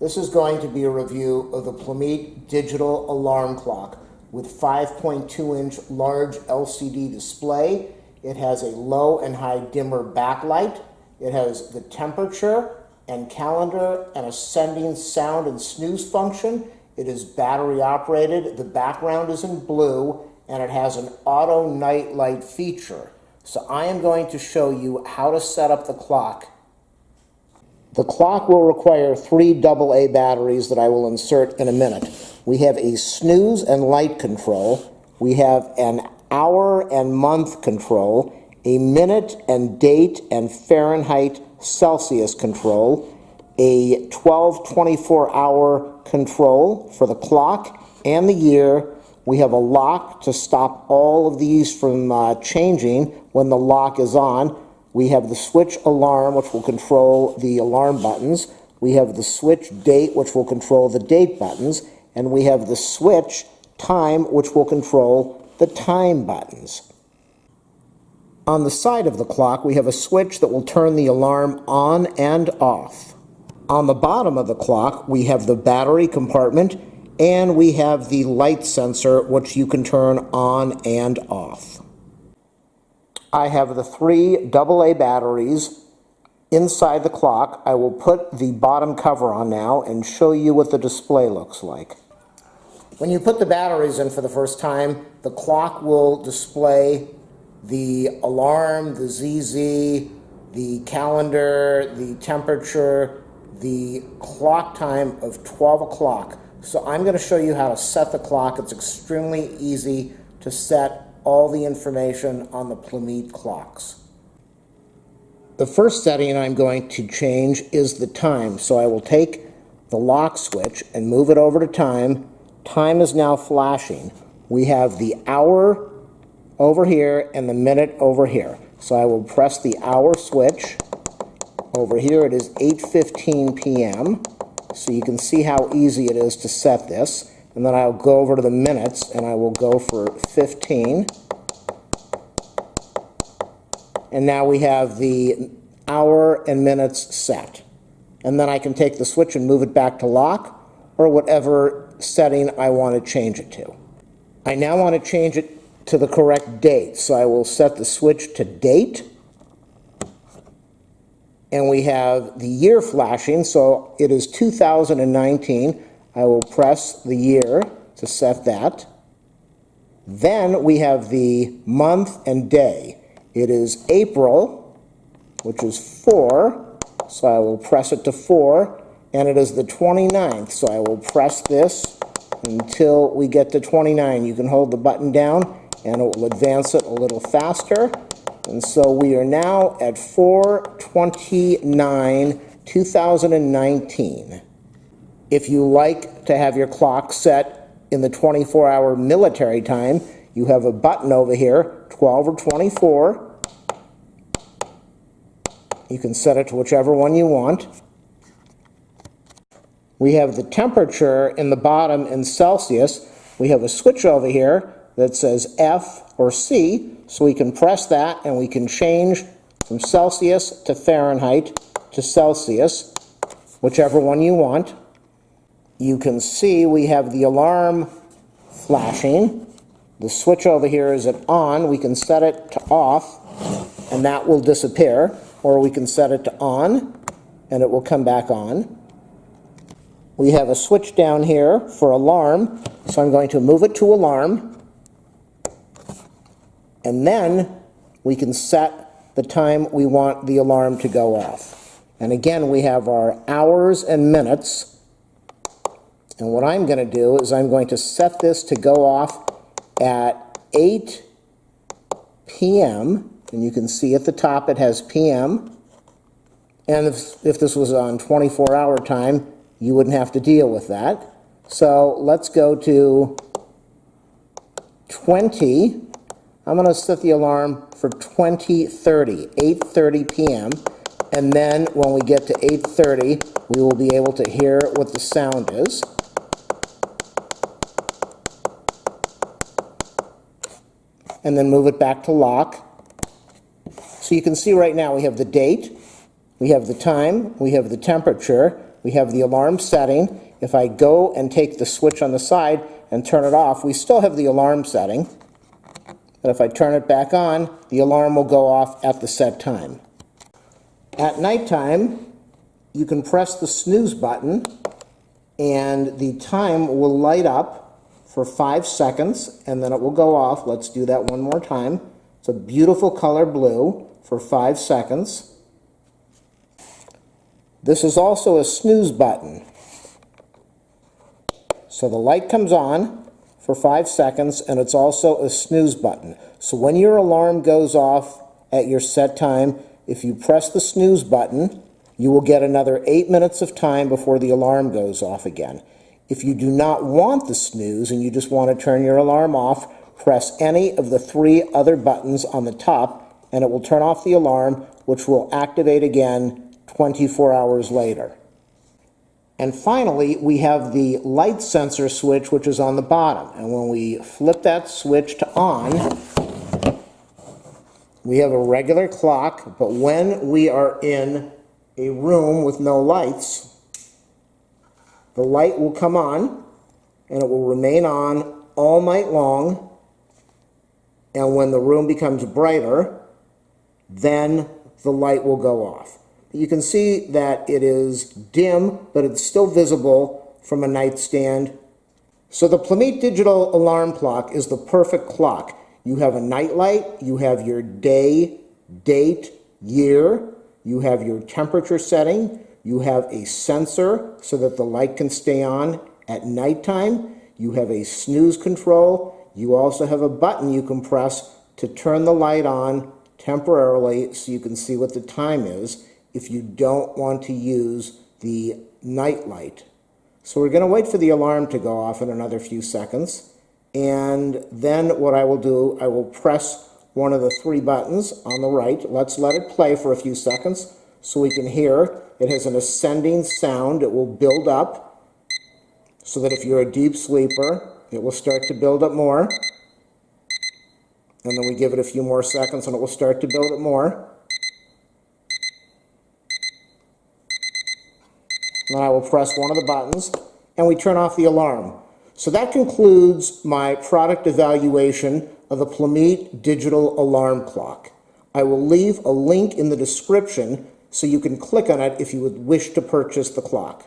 This is going to be a review of the Plumeet digital alarm clock with 5.2-inch large LCD display. It has a low and high dimmer backlight. It has the temperature and calendar and ascending sound and snooze function. It is battery operated. The background is in blue and it has an auto night light feature. So I am going to show you how to set up the clock. The clock will require 3 AA batteries that I will insert in a minute. We have a snooze and light control. We have an hour and month control, a minute and date and Fahrenheit Celsius control, a 24-hour control for the clock and the year. We have a lock to stop all of these from changing when the lock is on. We have the switch alarm, which will control the alarm buttons. We have the switch date, which will control the date buttons. And we have the switch time, which will control the time buttons. On the side of the clock, we have a switch that will turn the alarm on and off. On the bottom of the clock, we have the battery compartment, and we have the light sensor, which you can turn on and off. I have the 3 AA batteries inside the clock. I will put the bottom cover on now and show you what the display looks like. When you put the batteries in for the first time, the clock will display the alarm, the ZZ, the calendar, the temperature, the clock time of 12 o'clock. So I'm going to show you how to set the clock. It's extremely easy to set all the information on the Plumeet clocks. The first setting I'm going to change is the time. So I will take the lock switch and move it over to time. Time is now flashing. We have the hour over here and the minute over here. So I will press the hour switch. Over here it is 8:15 p.m. So you can see how easy it is to set this. And then I'll go over to the minutes and I will go for 15. And now we have the hour and minutes set. And then I can take the switch and move it back to lock or whatever setting I want to change it to. I now want to change it to the correct date. So I will set the switch to date. And we have the year flashing. So it is 2019. I will press the year to set that. Then we have the month and day. It is April, which is 4, so I will press it to 4, and it is the 29th, so I will press this until we get to 29. You can hold the button down, and it will advance it a little faster. And so we are now at 4/29/2019. If you like to have your clock set in the 24-hour military time, you have a button over here, 12 or 24. You can set it to whichever one you want. We have the temperature in the bottom in Celsius. We have a switch over here that says F or C, so we can press that and we can change from Celsius to Fahrenheit to Celsius, whichever one you want. You can see we have the alarm flashing. The switch over here is at on. We can set it to off, and that will disappear. Or we can set it to on, and it will come back on. We have a switch down here for alarm, so I'm going to move it to alarm. And then we can set the time we want the alarm to go off. And again, we have our hours and minutes. And what I'm going to do is I'm going to set this to go off at 8 p.m. And you can see at the top it has p.m. And if this was on 24-hour time, you wouldn't have to deal with that. So let's go to 20. I'm going to set the alarm for 20:30, 8:30 p.m. And then when we get to 8:30, we will be able to hear what the sound is. And then move it back to lock. So you can see right now we have the date, we have the time, we have the temperature, we have the alarm setting. If I go and take the switch on the side and turn it off, we still have the alarm setting. But if I turn it back on, the alarm will go off at the set time. At nighttime, you can press the snooze button and the time will light up for 5 seconds and then it will go off. Let's do that one more time. It's a beautiful color blue for 5 seconds. This is also a snooze button. So the light comes on for 5 seconds and it's also a snooze button. So when your alarm goes off at your set time, if you press the snooze button, you will get another 8 minutes of time before the alarm goes off again. If you do not want the snooze and you just want to turn your alarm off, press any of the 3 other buttons on the top and it will turn off the alarm, which will activate again 24 hours later. And finally, we have the light sensor switch, which is on the bottom. And when we flip that switch to on, we have a regular clock, but when we are in a room with no lights, the light will come on and it will remain on all night long. And when the room becomes brighter, then the light will go off. You can see that it is dim, but it's still visible from a nightstand. So the Plumeet digital alarm clock is the perfect clock. You have a night light, you have your day, date, year, you have your temperature setting, you have a sensor so that the light can stay on at nighttime, you have a snooze control, you also have a button you can press to turn the light on temporarily so you can see what the time is if you don't want to use the night light. So we're going to wait for the alarm to go off in another few seconds. And then what I will do, I will press one of the 3 buttons on the right. Let's let it play for a few seconds so we can hear. It has an ascending sound. It will build up so that if you're a deep sleeper, it will start to build up more. And then we give it a few more seconds and it will start to build up more. Then I will press one of the buttons and we turn off the alarm. So that concludes my product evaluation of the Plumeet digital alarm clock. I will leave a link in the description so you can click on it if you would wish to purchase the clock.